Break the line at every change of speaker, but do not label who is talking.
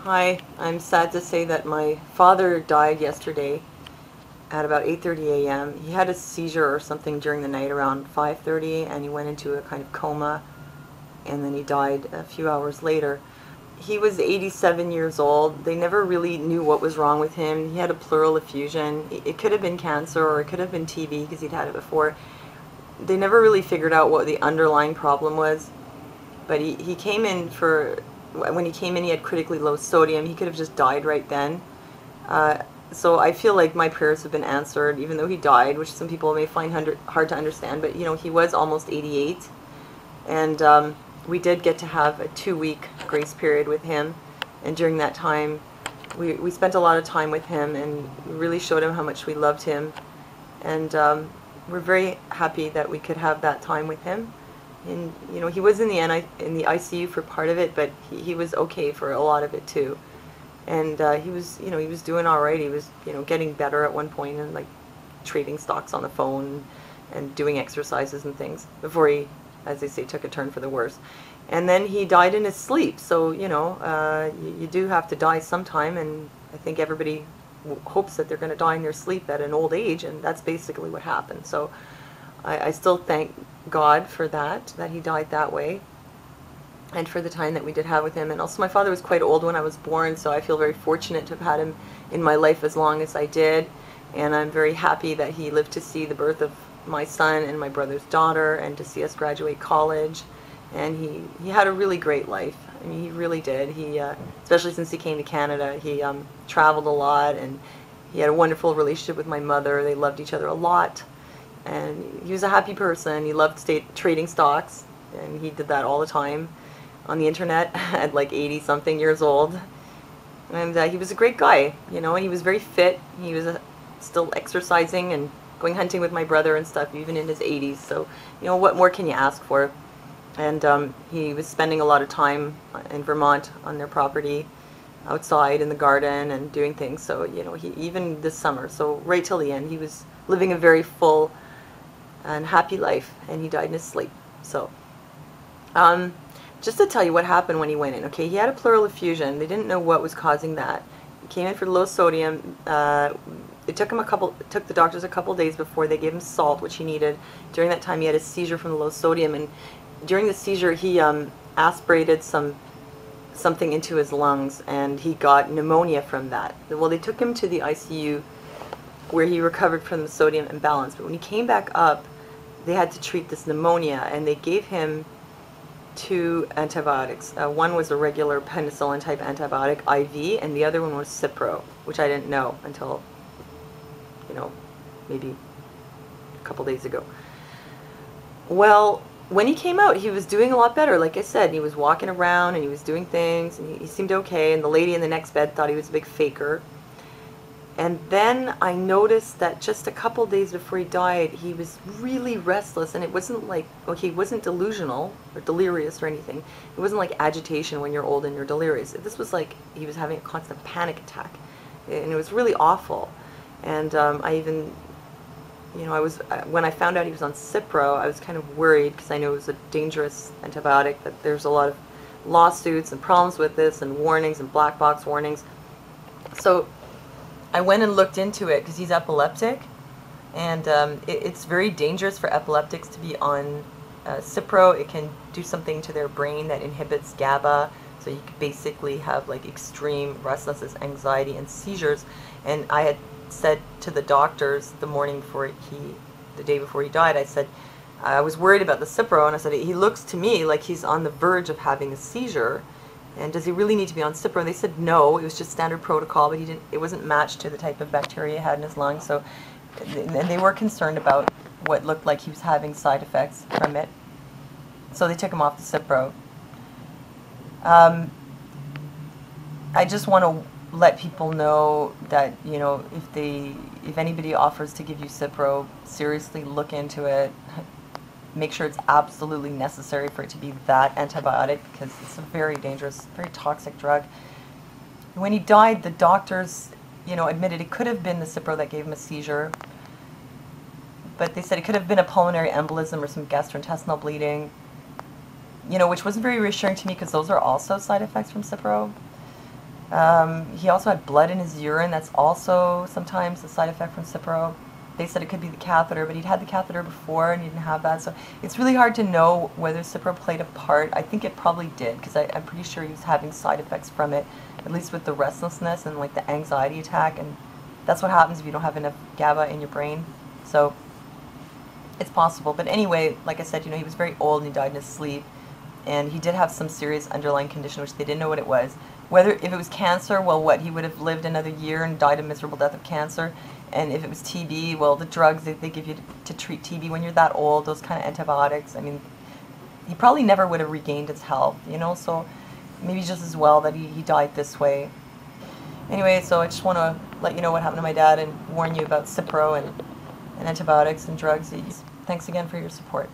Hi, I'm sad to say that my father died yesterday at about 8:30 a.m. He had a seizure or something during the night around 5:30, and he went into a kind of coma, and then he died a few hours later. He was 87 years old. They never really knew what was wrong with him. He had a pleural effusion. It could have been cancer or it could have been TB because he'd had it before. They never really figured out what the underlying problem was, but he came in when he came in, he had critically low sodium. He could have just died right then. So I feel like my prayers have been answered, even though he died, which some people may find hard to understand. But, he was almost 88. And we did get to have a 2-week grace period with him. And during that time, we spent a lot of time with him and really showed him how much we loved him. And we're very happy that we could have that time with him. And he was in the ICU for part of it, but he was okay for a lot of it too. And he was doing all right. He was getting better at one point, and like trading stocks on the phone and doing exercises and things before he, as they say, took a turn for the worse. And then he died in his sleep. So you do have to die sometime, and I think everybody hopes that they're going to die in their sleep at an old age, and that's basically what happened. So I still thank God for that he died that way, and for the time that we did have with him. And also, my father was quite old when I was born, so I feel very fortunate to have had him in my life as long as I did. And I'm very happy that he lived to see the birth of my son and my brother's daughter, and to see us graduate college. And he had a really great life. I mean, he really did. He especially since he came to Canada, he traveled a lot, and he had a wonderful relationship with my mother. They loved each other a lot. And he was a happy person. He loved trading stocks, and he did that all the time on the internet at like 80-something years old. And he was a great guy, and he was very fit. He was still exercising and going hunting with my brother and stuff, even in his 80s. So, what more can you ask for? And he was spending a lot of time in Vermont on their property, outside in the garden and doing things. So, he, even this summer, so right till the end, he was living a very full and happy life, and he died in his sleep. So just to tell you what happened when he went in. Okay, he had a pleural effusion. They didn't know what was causing that. He came in for low sodium. It took the doctors a couple days before they gave him salt, which he needed. During that time, he had a seizure from the low sodium, and during the seizure, he aspirated something into his lungs, and he got pneumonia from that. Well, they took him to the ICU, where he recovered from the sodium imbalance. But when he came back up, they had to treat this pneumonia, and they gave him 2 antibiotics. One was a regular penicillin type antibiotic, IV, and the other one was Cipro, which I didn't know until, maybe a couple days ago. Well, when he came out, he was doing a lot better. Like I said, he was walking around and he was doing things, and he seemed okay, and the lady in the next bed thought he was a big faker. And then I noticed that just a couple days before he died, he was really restless, and it wasn't like, okay, he wasn't delusional or delirious or anything. It wasn't like agitation when you're old and you're delirious. This was like he was having a constant panic attack, and it was really awful. And I even, when I found out he was on Cipro, I was kind of worried, because I know it was a dangerous antibiotic, that there's a lot of lawsuits and problems with this, and warnings and black box warnings. So I went and looked into it, because he's epileptic, and it's very dangerous for epileptics to be on Cipro. It can do something to their brain that inhibits GABA, so you could basically have like extreme restlessness, anxiety, and seizures. And I had said to the doctors the day before he died, I said, I was worried about the Cipro, and I said, he looks to me like he's on the verge of having a seizure. And does he really need to be on Cipro? And they said no, it was just standard protocol, but it wasn't matched to the type of bacteria he had in his lungs. So, and they were concerned about what looked like he was having side effects from it. So they took him off the Cipro. I just want to let people know that, if anybody offers to give you Cipro, seriously look into it. Make sure it's absolutely necessary for it to be that antibiotic, because it's a very dangerous, very toxic drug. When he died, the doctors, admitted it could have been the Cipro that gave him a seizure, but they said it could have been a pulmonary embolism or some gastrointestinal bleeding, which wasn't very reassuring to me, because those are also side effects from Cipro. He also had blood in his urine. That's also sometimes a side effect from Cipro. They said it could be the catheter, but he'd had the catheter before and he didn't have that. So it's really hard to know whether Cipro played a part. I think it probably did, because I'm pretty sure he was having side effects from it, at least with the restlessness and like the anxiety attack. And that's what happens if you don't have enough GABA in your brain. So it's possible. But anyway, like I said, he was very old and he died in his sleep. And he did have some serious underlying condition, which they didn't know what it was. If it was cancer, well, what? He would have lived another year and died a miserable death of cancer. And if it was TB, well, the drugs that they give you to treat TB when you're that old, those kind of antibiotics, I mean, he probably never would have regained his health, so maybe just as well that he died this way. Anyway, so I just want to let you know what happened to my dad and warn you about Cipro and antibiotics and drugs. Thanks again for your support.